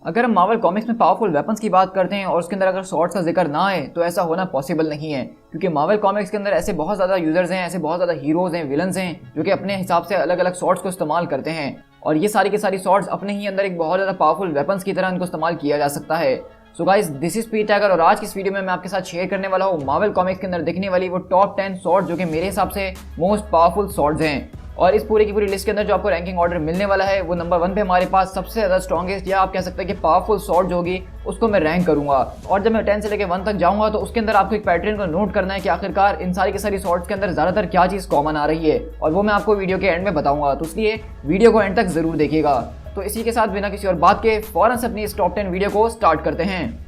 अगर हम Marvel comics में पावरफुल वेपन्स की बात करते हैं और उसके अंदर अगर स्वॉर्ड्स का जिक्र ना आए तो ऐसा होना पॉसिबल नहीं है, क्योंकि मार्वल कॉमिक्स के अंदर ऐसे बहुत ज़्यादा यूजर्स हैं, ऐसे बहुत ज़्यादा हीरोज़ हैं, विलन्स हैं जो कि अपने हिसाब से अलग अलग स्वॉर्ड्स को इस्तेमाल करते हैं और ये सारी की सारी स्वॉर्ड्स अपने ही अंदर एक बहुत ज़्यादा पावरफुल वेपन्स की तरह इनको इस्तेमाल किया जा सकता है। सो गाइस, दिस इज पीट टाइगर और आज की इस वीडियो में मैं आपके साथ शेयर करने वाला हूँ मार्वल कॉमिक्स के अंदर दिखने वाली वो टॉप 10 स्वॉर्ड्स जो कि मेरे हिसाब से मोस्ट पावरफुल स्वॉर्ड्स हैं। और इस पूरी की पूरी लिस्ट के अंदर जो आपको रैंकिंग ऑर्डर मिलने वाला है वो नंबर 1 पे हमारे पास सबसे ज़्यादा स्ट्रॉन्गेस्ट या आप कह सकते हैं कि पावरफुल स्वॉर्ड होगी उसको मैं रैंक करूंगा। और जब मैं 10 से लेकर 1 तक जाऊंगा तो उसके अंदर आपको एक पैटर्न को नोट करना है कि आखिरकार इन सारी की सारी स्वॉर्ड्स के अंदर ज़्यादातर क्या चीज़ कॉमन आ रही है और वो मैं आपको वीडियो के एंड में बताऊंगा, तो इसलिए वीडियो को एंड तक ज़रूर देखिएगा। तो इसी के साथ बिना किसी और बात के फौरन से अपनी इस टॉप 10 वीडियो को स्टार्ट करते हैं।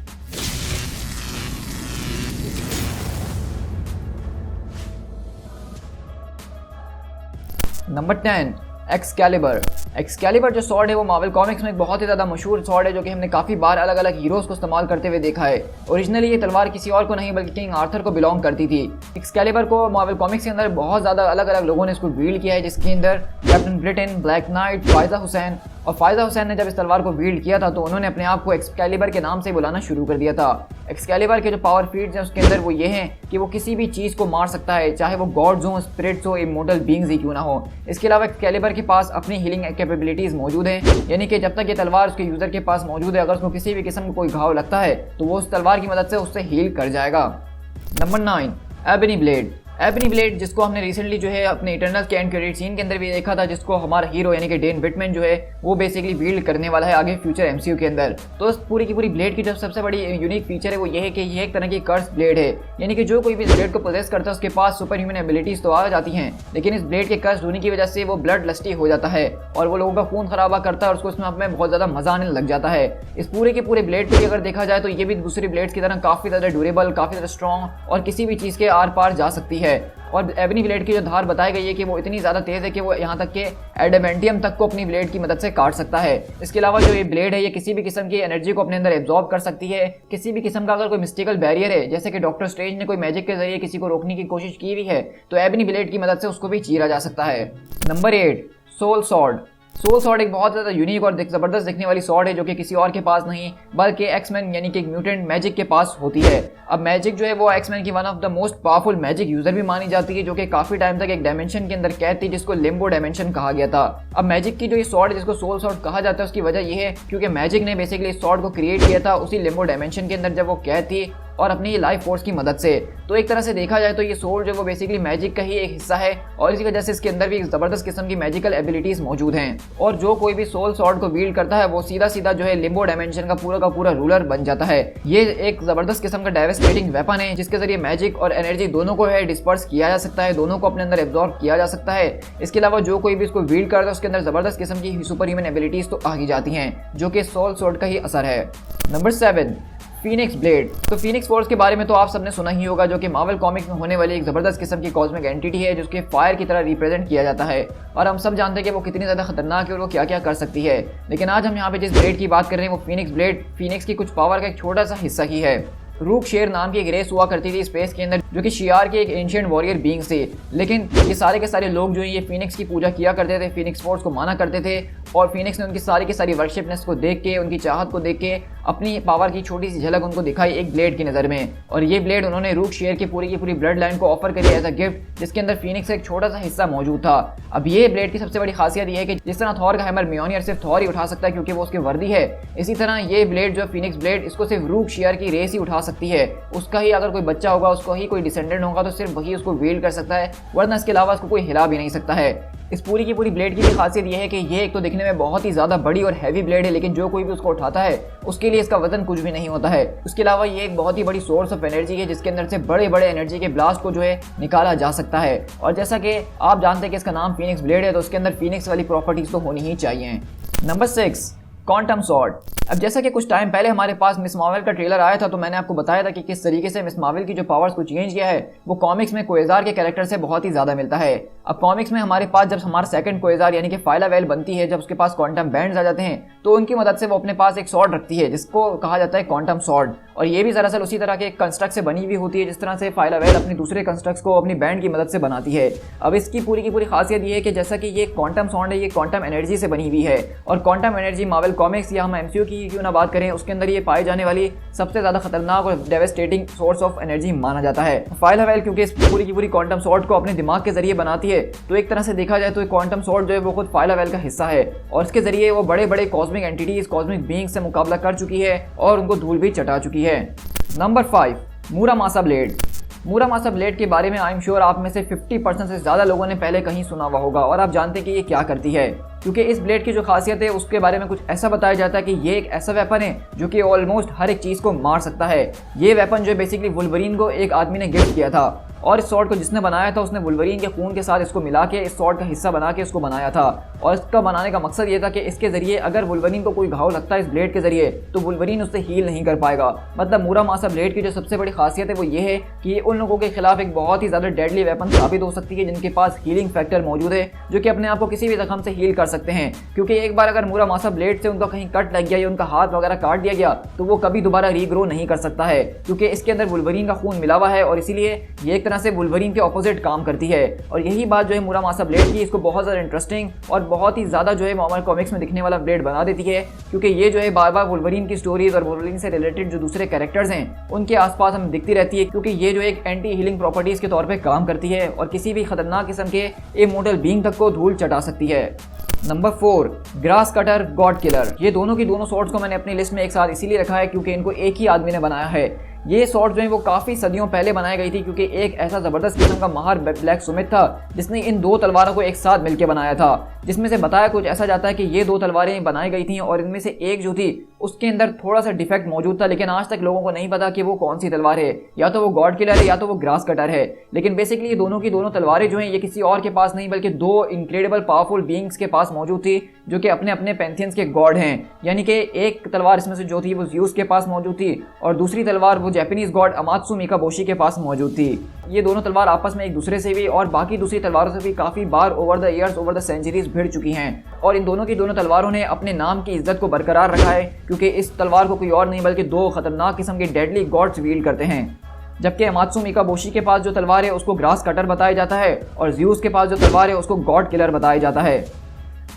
Number 10, Excalibur. एक्सकैलिबर जो स्वॉर्ड है वो मार्वल कॉमिक्स में एक बहुत ही ज़्यादा मशहूर स्वॉर्ड है जो कि हमने काफ़ी बार अलग अलग हीरोज़ को इस्तेमाल करते हुए देखा है। ओरिजिनली ये तलवार किसी और को नहीं बल्कि किंग आर्थर को बिलोंग करती थी। एक्सकैलिबर को मार्वल कॉमिक्स के अंदर बहुत ज़्यादा अलग अलग लोगों ने इसको वील्ड किया है, जिसके अंदर captain Britain, black night, Faiza Hussain. और फायजा हुसैन ने जब इस तलवार को वील्ड किया था तो उन्होंने अपने आप को एक्सकैलिबर के नाम से बुलाना शुरू कर दिया था। एक्सकैलिबर के जो पावर फीड्स हैं उसके अंदर वो ये हैं कि वो किसी भी चीज़ को मार सकता है, चाहे वो गॉड्स हो, स्पिरिट्स हो, इमोर्टल बीइंग्स ही क्यों ना हो। इसके अलावा एक्सकैलिबर के पास अपनी हीलिंग कैपेबिलिटीज़ मौजूद हैं, यानी कि जब तक ये तलवार उसके यूज़र के पास मौजूद है, अगर उसको किसी भी किस्म का कोई घाव लगता है तो वो उस तलवार की मदद से उससे हील कर जाएगा। Number 9, ebony blade. Ebony blade जिसको हमने रिसेंटली जो है अपने इटर्नल्स के एंड क्रेडिट सीन के अंदर भी देखा था, जिसको हमारा हीरो यानी कि डेन बिटमैन जो है वो बेसिकली बिल्ड करने वाला है आगे फ्यूचर एमसीयू के अंदर। तो इस पूरी की पूरी ब्लेड की जो सबसे बड़ी यूनिक फीचर है वो ये है कि ये एक तरह की कर्स ब्लेड है, यानी कि जो कोई भी इस ब्लेड को पोजेस करता है उसके पास सुपर ह्यूमन एबिलिटीज तो आ जाती हैं, लेकिन इस ब्लेड के कर्स होने की वजह से वो ब्लड लस्टी हो जाता है और वो लोगों का खून खराबा करता है और उसको इसमें में बहुत ज़्यादा मजा आने लग जाता है। इस पूरे के पूरे ब्लेड को अगर देखा जाए तो ये भी दूसरी ब्लेड्स की तरह काफ़ी ज़्यादा ड्यूरेबल, काफ़ी ज़्यादा स्ट्रॉन्ग और किसी भी चीज़ के आर पार जा सकती है। और एबनी ब्लेड की जो धार बताई गई है कि वो इतनी ज़्यादा तेज़ है कि वो यहाँ तक कि एडामेंटियम तक को अपनी ब्लेड की मदद से काट सकता है। इसके अलावा जो ये ब्लेड है ये किसी भी किस्म की एनर्जी को अपने अंदर एब्जॉर्ब कर सकती है। किसी भी किस्म का अगर कोई मिस्टिकल बैरियर है, जैसे कि डॉक्टर स्ट्रेंज ने कोई मैजिक के जरिए किसी को रोकने की कोशिश की हुई है, तो एबनी ब्लेड की मदद से उसको भी चीरा जा सकता है। Number 8, soul sword. Soul sword एक बहुत ज़्यादा यूनिक और ज़बरदस्त दिखने वाली सॉर्ड है जो कि किसी और के पास नहीं बल्कि एक्समैन यानी कि एक म्यूटेंट मैजिक के पास होती है। अब मैजिक जो है वो एक्समैन की one of the most powerful magic user भी मानी जाती है, जो कि काफ़ी टाइम तक एक डायमेंशन के अंदर कैद थी जिसको लिम्बो डायमेंशन कहा गया था। अब मैजिक की जो ये सॉर्ड जिसको सोल सॉर्ड कहा जाता है उसकी वजह यह है क्योंकि मैजिक ने बेसिकली इस सॉर्ड को क्रिएट किया था उसी लिम्बो डायमेंशन के अंदर जब वो कैद थी और अपनी लाइफ फोर्स की मदद से। तो एक तरह से देखा जाए तो ये सोल जो वो बेसिकली मैजिक का ही एक हिस्सा है और इसी वजह से इसके अंदर भी एक ज़बरदस्त किस्म की मैजिकल एबिलिटीज़ मौजूद हैं और जो कोई भी सोल सॉर्ड को वील्ड करता है वो सीधा सीधा जो है लिम्बो डायमेंशन का पूरा रूलर बन जाता है। ये एक ज़बरदस्त किस्म का डेवास्टेटिंग वेपन है जिसके जरिए मैजिक और एनर्जी दोनों को है डिस्पर्स किया जा सकता है, दोनों को अपने अंदर एब्जॉर्ब किया जा सकता है। इसके अलावा जो कोई भी इसको वील्ड करता है उसके अंदर ज़बरदस्त किस्म की सुपर ह्यूमन एबिलिटीज़ तो आ ही जाती हैं, जो कि सोल सॉर्ड का ही असर है। Number 7, Phoenix blade. तो फीनिक्स फोर्स के बारे में तो आप सबने सुना ही होगा, जो कि मार्वल कॉमिक्स में होने वाली एक ज़बरदस्त किस्म की कॉस्मिक एंटिटी है जिसके फायर की तरह रिप्रेजेंट किया जाता है और हम सब जानते हैं कि वो कितनी ज़्यादा खतरनाक है और वो क्या क्या कर सकती है। लेकिन आज हम यहाँ पे जिस ब्लेड की बात कर रहे हैं वो फीनिक्स ब्लेड फीनिक्स की कुछ पावर का एक छोटा सा हिस्सा ही है। रूक शेर नाम की एक रेस हुआ करती थी स्पेस के अंदर जो कि शियार के एक एंशिएंट वॉरियर बीइंग्स थे, लेकिन ये सारे के सारे लोग जो है ये फीनिक्स की पूजा किया करते थे, फीनिक्स फोर्स को माना करते थे और फीनिक्स ने उनकी सारी की सारी वर्शिपनेस को देख के, उनकी चाहत को देख के अपनी पावर की छोटी सी झलक उनको दिखाई एक ब्लेड की नज़र में। और ये ब्लेड उन्होंने रूक शेयर की पूरी ब्लड लाइन को ऑफर करी एज अ गिफ्ट, जिसके अंदर फीनिक्स का एक छोटा सा हिस्सा मौजूद था। अब ये ब्लेड की सबसे बड़ी खासियत ये है कि जिस तरह थॉर का हैमर म्योनियर सिर्फ थॉर ही उठा सकता है क्योंकि वो उसकी वर्दी है, इसी तरह ये ब्लेड जो फीनिक्स ब्लेड इसको सिर्फ रूक शेयर की रेस ही उठा सकती है। उसका ही अगर कोई बच्चा होगा, उसको ही कोई डिसेंडेंट होगा तो सिर्फ वही उसको वील्ड कर सकता है, वरना इसके अलावा उसको कोई हिला भी नहीं सकता है। इस पूरी की पूरी ब्लेड की भी खासियत यह है कि ये एक तो दिखने में बहुत ही ज़्यादा बड़ी और हैवी ब्लेड है, लेकिन जो कोई भी उसको उठाता है उसके लिए इसका वजन कुछ भी नहीं होता है। उसके अलावा ये एक बहुत ही बड़ी सोर्स ऑफ एनर्जी है जिसके अंदर से बड़े बड़े एनर्जी के ब्लास्ट को जो है निकाला जा सकता है। और जैसा कि आप जानते हैं कि इसका नाम फीनिक्स ब्लेड है तो उसके अंदर फीनिक्स वाली प्रॉपर्टीज तो होनी ही चाहिए। Number 6, quantum sword. अब जैसा कि कुछ टाइम पहले हमारे पास मिस मार्वल का ट्रेलर आया था तो मैंने आपको बताया था कि किस तरीके से मिस मार्वल की जो पावर्स को चेंज किया है वो कॉमिक्स में क्वेज़ार के कैरेक्टर से बहुत ही ज़्यादा मिलता है। अब कॉमिक्स में हमारे पास जब हमारा सेकंड क्वेज़ार यानी कि फाइला वेल बनती है, जब उसके पास क्वांटम बैंड्स आ जाते हैं तो उनकी मदद से वो अपने पास एक सॉर्ड रखती है जिसको कहा जाता है क्वांटम सॉर्ड। और ये भी दरअसल उसी तरह के एक कंस्ट्रक्ट से बनी हुई होती है जिस तरह से फाइला वेल अपने दूसरे कंस्ट्रक्ट्स को अपनी बैंड की मदद से बनाती है। अब इसकी पूरी की पूरी खासियत ये है कि जैसा कि ये क्वांटम सॉर्ड है, ये क्वांटम एनर्जी से बनी हुई है और क्वांटम एनर्जी मार्वल कॉमिक्स या हम एमसीयू की की क्यों ना बात करें, उसके अंदर ये पाई जाने वाली सबसे ज़्यादा खतरनाक और डेवेस्टेटिंग सोर्स ऑफ एनर्जी माना जाता है। फाइल हवेल क्योंकि इस पूरी की पूरी क्वांटम सॉर्ट को अपने दिमाग के जरिए बनाती है, तो एक तरह से देखा जाए तो क्वांटम सॉर्ट जो है वो खुद फाइल हवेल का हिस्सा है और इसके जरिए वो बड़े बड़े कॉस्मिक एंटिटीज, कॉस्मिक बीइंग्स से मुकाबला कर चुकी है और उनको धूल भी चटा चुकी है। Number 5, Muramasa blade. Muramasa blade के बारे में आई एम श्योर आप में से 50% से ज़्यादा लोगों ने पहले कहीं सुना हुआ होगा और आप जानते हैं कि ये क्या करती है, क्योंकि इस ब्लेड की जो खासियत है उसके बारे में कुछ ऐसा बताया जाता है कि ये एक ऐसा वेपन है जो कि ऑलमोस्ट हर एक चीज़ को मार सकता है। ये वेपन जो बेसिकली वुल्वरीन को एक आदमी ने गिफ्ट किया था और इस स्वॉर्ड को जिसने बनाया था उसने वुल्वरीन के खून के साथ इसको मिला के इस स्वॉर्ड का हिस्सा बना के इसको बनाया था और इसका बनाने का मकसद ये था कि इसके जरिए अगर वुल्वरीन को कोई घाव लगता है इस ब्लेड के जरिए तो वुल्वरीन उससे हील नहीं कर पाएगा। मतलब मुरामासा ब्लेड की जो सबसे बड़ी खासियत है वो ये है कि ये उन लोगों के खिलाफ एक बहुत ही ज़्यादा डेडली वेपन साबित हो सकती है जिनके पास हीलिंग फैक्टर मौजूद है, जो कि अपने आप को किसी भी जख्म से हील कर सकते हैं। क्योंकि एक बार अगर मुरामासा ब्लेड से उनका कहीं कट लग गया या उनका हाथ वगैरह काट दिया गया तो वो कभी दोबारा रीग्रो नहीं कर सकता है, क्योंकि इसके अंदर वुल्वरीन का खून मिला हुआ है और इसीलिए ये एक तरह से वुल्वरीन के ऑपोजिट काम करती है। और यही बात जो है मुरामासा ब्लेड की इसको बहुत ज़्यादा इंटरेस्टिंग और बहुत ही ज़्यादा जो है मार्वल कॉमिक्स में दिखने वाला ब्लेड बना देती है, क्योंकि ये जो है बार बार वुल्वरीन की स्टोरीज और वुल्वरीन से रिलेटेड जो दूसरे कैरेक्टर्स हैं उनके आसपास हमें दिखती रहती है, क्योंकि ये जो एक एंटी हीलिंग प्रॉपर्टीज़ के तौर पर काम करती है और किसी भी खतरनाक किस्म के इमॉर्टल बीइंग तक को धूल चटा सकती है। Number 4, grass cutter God killer. ये दोनों की दोनों सॉर्ड्स को मैंने अपनी लिस्ट में एक साथ इसीलिए रखा है क्योंकि इनको एक ही आदमी ने बनाया है। ये सॉर्ड जो है वो काफ़ी सदियों पहले बनाई गई थी, क्योंकि एक ऐसा ज़बरदस्त किस्म का माहिर ब्लैक सुमित था जिसने इन दो तलवारों को एक साथ मिलकर बनाया था, जिसमें से बताया कुछ ऐसा जाता है कि ये दो तलवारें बनाई गई थी और इनमें से एक जो थी उसके अंदर थोड़ा सा डिफेक्ट मौजूद था, लेकिन आज तक लोगों को नहीं पता कि वो कौन सी तलवार है, या तो वो गॉड किलर है या तो वो ग्रास कटर है। लेकिन बेसिकली ये दोनों की दोनों तलवारें जो हैं ये किसी और के पास नहीं बल्कि दो इनक्रेडिबल पावरफुल बीइंग्स के पास मौजूद थी जो कि अपने अपने पैंथियंस के गॉड हैं। यानी कि एक तलवार इसमें से जो थी वो ज़्यूस के पास मौजूद थी और दूसरी तलवार वो जापानीज गॉड अमात्सु मिकाबोशी के पास मौजूद थी। ये दोनों तलवार आपस में एक दूसरे से भी और बाकी दूसरी तलवारों से भी काफ़ी बार over the years, over the centuries भिड़ चुकी हैं और इन दोनों की दोनों तलवारों ने अपने नाम की इज्जत को बरकरार रखा है, क्योंकि इस तलवार को कोई और नहीं बल्कि दो खतरनाक किस्म के डेडली गॉड्स वील्ड करते हैं। जबकि अमात्सु मिकाबोशी के पास जो तलवार है उसको ग्रास कटर बताया जाता है और ज़्यूस के पास जो तलवार है उसको गॉड किलर बताया जाता है।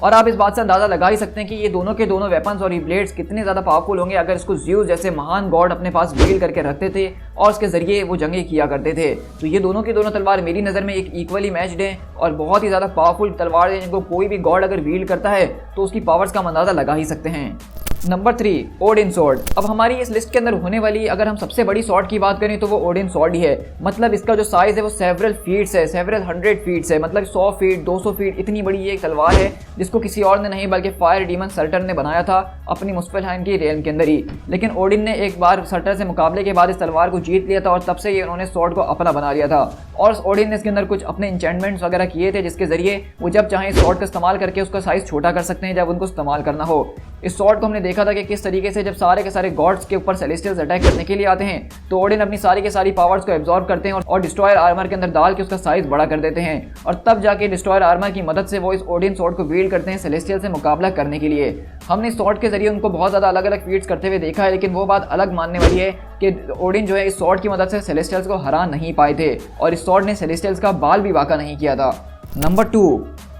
और आप इस बात से अंदाज़ा लगा ही सकते हैं कि ये दोनों के दोनों वेपन्स और ये ब्लेड्स कितने ज़्यादा पावरफुल होंगे अगर इसको ज़्यूस जैसे महान गॉड अपने पास व्हील करके रखते थे और उसके ज़रिए वो जंगें किया करते थे। तो ये दोनों की दोनों तलवार मेरी नज़र में एक इक्वली मैच्ड है और बहुत ही ज़्यादा पावरफुल तलवार है जिनको कोई भी गॉड अगर व्हील करता है तो उसकी पावर्स का हम अंदाज़ा लगा ही सकते हैं। Number 3, Odin sword. अब हमारी इस लिस्ट के अंदर होने वाली अगर हम सबसे बड़ी सॉर्ड की बात करें तो वो ओडिन सॉर्ड ही है। मतलब इसका जो साइज़ है वो सेवरल फीट्स है, सेवरल 100 फीट्स है, मतलब 100 फीट 200 फीट इतनी बड़ी ये एक तलवार है जिसको किसी और ने नहीं बल्कि फायर डीमन सर्टर ने बनाया था अपनी मुस्फिलहाइन की रेलम के अंदर ही। लेकिन ओडिन ने एक बार सर्टर से मुकाबले के बाद इस तलवार को जीत लिया था और तब से ये उन्होंने सॉर्ड को अपना बना लिया था और ओडिन ने इसके अंदर कुछ अपने इंचेंटमेंट्स वगैरह किए थे जिसके जरिए वो जब चाहें सॉर्ड का इस्तेमाल करके उसका साइज़ छोटा कर सकते हैं जब उनको इस्तेमाल करना हो। इस सॉर्ड को हमने देखा था कि किस तरीके से जब सारे के सारे गॉड्स के ऊपर सेलेस्टियल्स अटैक करने के लिए आते हैं तो ओडिन अपनी सारी के सारी पावर्स को एब्जॉर्ब करते हैं और डिस्ट्रॉयर आर्मर के अंदर डाल के उसका साइज बड़ा कर देते हैं और तब जाके डिस्ट्रॉयर आर्मर की मदद से वो इस ओडिन सॉर्ड को वील्ड करते हैं सेलेस्टियल से मुकाबला करने के लिए। हमने इस सॉर्ड के जरिए उनको बहुत ज़्यादा अलग अलग फीट्स करते हुए देखा है, लेकिन वो बात अलग मानने वाली है कि ओडिन जो है इस सॉर्ड की मदद से सेलेस्टियल्स को हरा नहीं पाए थे और इस सॉर्ड ने सेलेस्टियल्स का बाल भी वाका नहीं किया था। Number 2,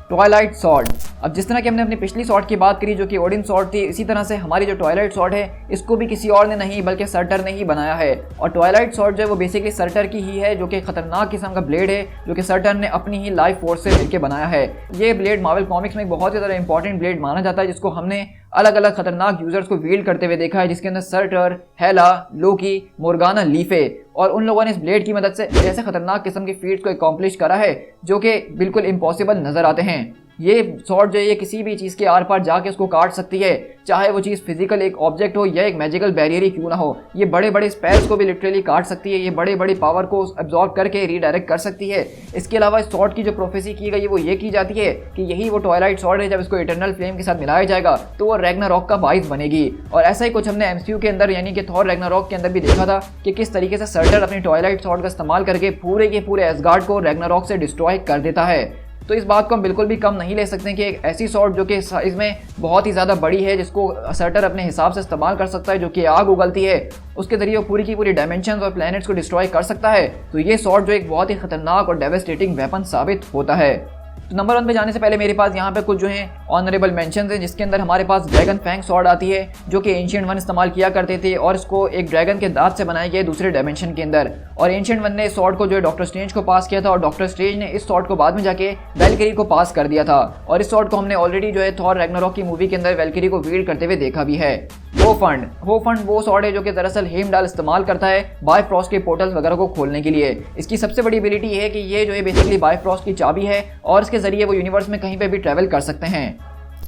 Twilight sword. अब जिस तरह की हमने अपनी पिछली सॉर्ड की बात करी जो कि ओडिन सॉर्ड थी, इसी तरह से हमारी जो ट्वाइलाइट सॉर्ड है इसको भी किसी और ने नहीं बल्कि सर्टर ने ही बनाया है। और ट्वाइलाइट सॉर्ड जो है वो बेसिकली सर्टर की ही है जो कि खतरनाक किस्म का ब्लेड है जो कि सर्टर ने अपनी ही लाइफ फोर्स से मिलकर बनाया है। ये ब्लेड मार्वल कॉमिक्स में एक बहुत ही ज़्यादा इंपॉर्टेंट ब्लेड माना जाता है जिसको हमने अलग अलग खतरनाक यूजर्स को वील्ड करते हुए देखा है, जिसके अंदर सर्टर, हेला, लोकी, मोर्गाना, लीफे और उन लोगों ने इस ब्लेड की मदद से ऐसे खतरनाक किस्म की फीट्स को अकॉम्प्लिश करा है जो कि बिल्कुल इम्पॉसिबल नजर आते हैं। ये सॉर्ड जो है ये किसी भी चीज़ के आर पार जाके उसको काट सकती है, चाहे वो चीज़ फिजिकल एक ऑब्जेक्ट हो या एक मैजिकल बैरियर ही क्यों ना हो। ये बड़े बड़े स्पेल्स को भी लिटरली काट सकती है, ये बड़े बड़े पावर को एब्जॉर्ब करके रीडायरेक्ट कर सकती है। इसके अलावा इस सॉर्ड की जो प्रोफेसी की गई है वो ये की जाती है कि यही वो ट्वाइलाइट सॉर्ड है, जब इसको इटर्नल फ्लेम के साथ मिलाया जाएगा तो वो रैग्नारॉक का बाइस बनेगी। और ऐसा ही कुछ हमने एमसीयू के अंदर यानी कि थॉर रैग्नारॉक के अंदर भी देखा था कि किस तरीके से सर्टर अपनी ट्वाइलाइट सॉर्ड का इस्तेमाल करके पूरे के पूरे एसगार्ड को रैग्नारॉक से डिस्ट्रॉय कर देता है। तो इस बात को हम बिल्कुल भी कम नहीं ले सकते कि एक ऐसी सॉर्ड जो कि साइज में बहुत ही ज़्यादा बड़ी है जिसको सर्टर अपने हिसाब से इस्तेमाल कर सकता है, जो कि आग उगलती है उसके जरिए वो पूरी की पूरी डायमेंशंस और प्लैनेट्स को डिस्ट्रॉय कर सकता है। तो ये सॉर्ड जो एक बहुत ही खतरनाक और डेवास्टेटिंग वेपन साबित होता है। तो नंबर 1 पे जाने से पहले मेरे पास यहाँ पे कुछ जो है ऑनरेबल मेंशंस हैं, जिसके अंदर हमारे पास ड्रैगन फैंग स्वॉर्ड आती है जो कि एंशिएंट वन इस्तेमाल किया करते थे और इसको एक ड्रैगन के दांत से बनाया गया दूसरे डायमेंशन के अंदर। और एंशिएंट वन ने इस स्वॉर्ड को जो है डॉक्टर स्ट्रेंज को पास किया था और डॉक्टर स्ट्रेंज ने इस स्वॉर्ड को बाद में जाके वैल्किरी को पास कर दिया था। और इस स्वॉर्ड को हमने ऑलरेडी जो है थॉर रैग्नारॉक की मूवी के अंदर वैल्किरी को वील्ड करते हुए देखा भी है। होफंड वो स्वॉर्ड है जो कि दरअसल हेमडाल इस्तेमाल करता है बायफ्रॉस्ट के पोर्टल्स वगैरह को खोलने के लिए। इसकी सबसे बड़ी एबिलिटी ये है कि ये जो है बेसिकली बायफ्रॉस्ट की चाबी है और इसके जरिए वो यूनिवर्स में कहीं पे भी ट्रैवल कर सकते हैं।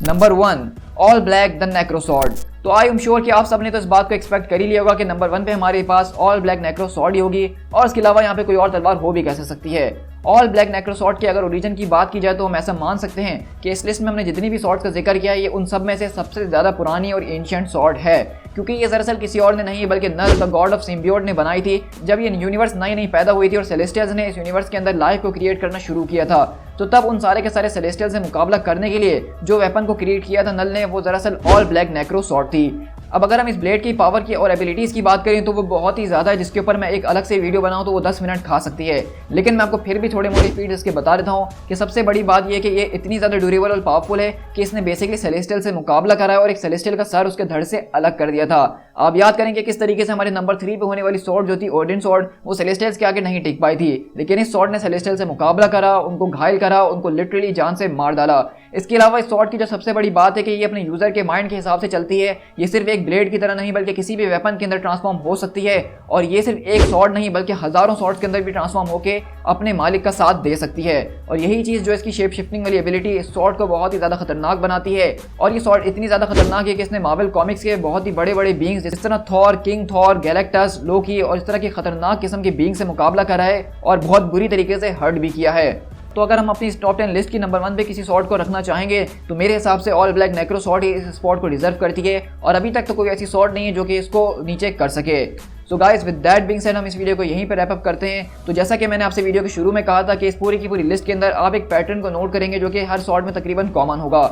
Number 1 all black the नेक्रो sword. तो आई एम श्योर कि आप सबने तो इस बात को एक्सपेक्ट कर ही लिया होगा कि नंबर 1 पे हमारे पास ऑल ब्लैक नेक्रो स्वॉर्ड ही होगी और इसके अलावा यहाँ पे कोई और तलवार हो भी कैसे सकती है। ऑल ब्लैक नेक्रो स्वॉर्ड की अगर ओरिजिन की बात की जाए तो हम ऐसा मान सकते हैं कि इस लिस्ट में हमने जितनी भी स्वॉर्ड्स का जिक्र किया है ये उन सब में से सबसे ज़्यादा पुरानी और एंशिएंट स्वॉर्ड है, क्योंकि ये दरअसल किसी और ने नहीं बल्कि नल द गॉड ऑफ सिम्बियोट ने बनाई थी जब ये यूनिवर्स नई पैदा हुई थी और सेलेस्टियल्स ने इस यूनिवर्स के अंदर लाइफ को क्रिएट करना शुरू किया था। तो तब उन सारे के सारे सेलेस्टियल से मुकाबला करने के लिए जो वेपन को क्रिएट किया था नल ने, वो दरअसल ऑल ब्लैक नेक्रो स्वॉर्ड थी। अब अगर हम इस ब्लेड की पावर की और एबिलिटीज़ की बात करें तो वो बहुत ही ज़्यादा है, जिसके ऊपर मैं एक अलग से वीडियो बनाऊं तो वो 10 मिनट खा सकती है। लेकिन मैं आपको फिर भी थोड़े मोटे फीड इसके बता देता हूँ कि सबसे बड़ी बात यह है कि ये इतनी ज़्यादा ड्यूरेबल और पावरफुल है कि इसने बेसिकली सेलेस्टियल से मुकाबला करा है और एक सेलेस्टियल का सर उसके धड़ से अलग कर दिया था। आप याद करेंगे किस तरीके से हमारे नंबर 3 पे होने वाली स्वॉर्ड जो थी ओडिन स्वॉर्ड, वो सेलेस्टियल्स के आगे नहीं टिक पाई थी, लेकिन इस स्वॉर्ड ने सेलेस्टियल से मुकाबला करा, उनको घायल करा, उनको लिटरली जान से मार डाला। इसके अलावा इस स्वॉर्ड की जो सबसे बड़ी बात है कि ये अपने यूजर के माइंड के हिसाब से चलती है। ये सिर्फ एक ब्लेड की तरह नहीं बल्कि किसी भी वेपन के अंदर ट्रांसफॉर्म हो सकती है और ये सिर्फ एक स्वॉर्ड नहीं बल्कि हजारों स्वॉर्ड्स के अंदर भी ट्रांसफॉर्म होकर अपने मालिक का साथ दे सकती है। और यही चीज़ जो इसकी शेप शिफ्टिंग वाली एबिलिटी इस स्वॉर्ड को बहुत ही ज़्यादा खतरनाक बनाती है। और ये स्वॉर्ड इतनी ज़्यादा खतरनाक है कि इसने मार्वल कॉमिक्स के बहुत ही बड़े बड़े बींग्स जिस तरह थॉर, किंग थॉर, गैलेक्टस, लोकी और इस तरह की खतरनाक किस्म के बींग से मुकाबला करा है और बहुत बुरी तरीके से हर्ट भी किया है। तो अगर हम अपनी टॉप 10 लिस्ट की नंबर 1 पे किसी स्वॉर्ड को रखना चाहेंगे तो मेरे हिसाब से ऑल ब्लैक नेक्रो स्वॉर्ड ही इस स्पॉट को डिजर्व करती है और अभी तक तो कोई ऐसी स्वॉर्ड नहीं है जो कि इसको नीचे कर सके। So guys with that being said हम इस वीडियो को यहीं पर रैप अप करते हैं। तो जैसा कि मैंने आपसे वीडियो के शुरू में कहा था कि इस पूरी की पूरी लिस्ट के अंदर आप एक पैटर्न को नोट करेंगे जो कि हर स्वॉर्ड में तकरीबन कॉमन होगा,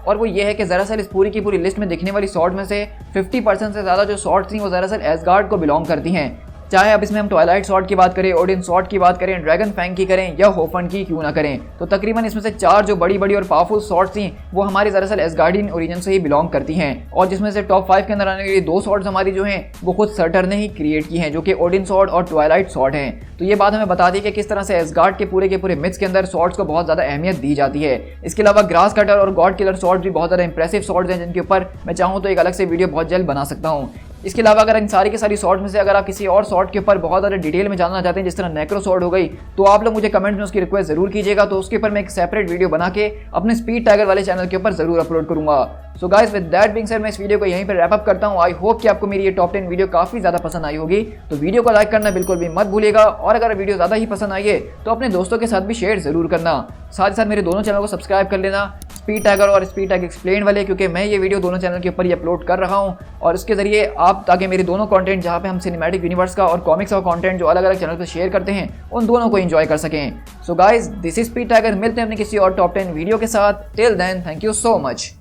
और वो ये है कि दरअसल इस पूरी की पूरी लिस्ट में दिखने वाली स्वॉर्ड में से 50% से ज़्यादा जो स्वॉर्ड थी वो दरअसल एसगार्ड को बिलोंग करती हैं। चाहे अब इसमें हम ट्वाइलाइट स्वॉर्ड की बात करें, ओडिन स्वॉर्ड की बात करें, ड्रैगन फैंग की करें या होफंड की क्यों ना करें, तो तकरीबन इसमें से 4 जो बड़ी बड़ी और पावरफुल स्वॉर्ड थी वो हमारी दरअसल एसगार्डियन ओरिजिन से ही बिलोंग करती हैं। और जिसमें से टॉप 5 के अंदर आने के लिए 2 स्वॉर्ड्स हमारी जो हैं वो खुद सर्टर ने ही क्रिएट की हैं, जो कि ओडिन स्वॉर्ड और ट्वाइलाइट स्वॉर्ड हैं। तो ये बात हमें बता दी कि किस तरह से एसगार्ड के पूरे मिथ्स के अंदर स्वॉर्ड्स को बहुत ज़्यादा अहमियत दी जाती है। इसके अलावा ग्रास कटर और गॉड किलर स्वॉर्ड भी बहुत ज़्यादा इंप्रेसिव स्वॉर्ड्स हैं जिनके ऊपर मैं चाहूँ तो एक अलग से वीडियो बहुत जल्द बना सकता हूँ। इसके अलावा अगर इन सारी की सारी स्वॉर्ड में से अगर आप किसी और स्वॉर्ड के ऊपर बहुत ज़्यादा डिटेल में जानना चाहते हैं जिस तरह नेक्रो स्वॉर्ड हो गई, तो आप लोग मुझे कमेंट में उसकी रिक्वेस्ट जरूर कीजिएगा, तो उसके ऊपर मैं एक सेपरेट वीडियो बना के अपने स्पीड टाइगर वाले चैनल के ऊपर जरूर अपलोड करूंगा। So guys with that being said मैं इस वीडियो को यहीं पर रैप अप करता हूँ। आई होप कि आपको मेरी ये टॉप 10 वीडियो काफ़ी ज़्यादा पसंद आई होगी, तो वीडियो को लाइक करना बिल्कुल भी मत भूलिएगा और अगर वीडियो ज़्यादा ही पसंद आई है तो अपने दोस्तों के साथ भी शेयर जरूर करना। साथ ही साथ मेरे दोनों चैनल को सब्सक्राइब कर लेना, स्पीड टाइगर और स्पीड टाइगर एक्सप्लेन वाले, क्योंकि मैं ये वीडियो दोनों चैनल के ऊपर ही अपलोड कर रहा हूँ और इसके जरिए आप ताकि मेरे दोनों कंटेंट जहाँ पे हम सिनेमैटिक यूनिवर्स का और कॉमिक्स का कंटेंट जो अलग अलग चैनल पे शेयर करते हैं उन दोनों को एंजॉय कर सकें। So guys this is speed tiger, मिलते हैं अपने किसी और टॉप 10 वीडियो के साथ। Till then thank you so much.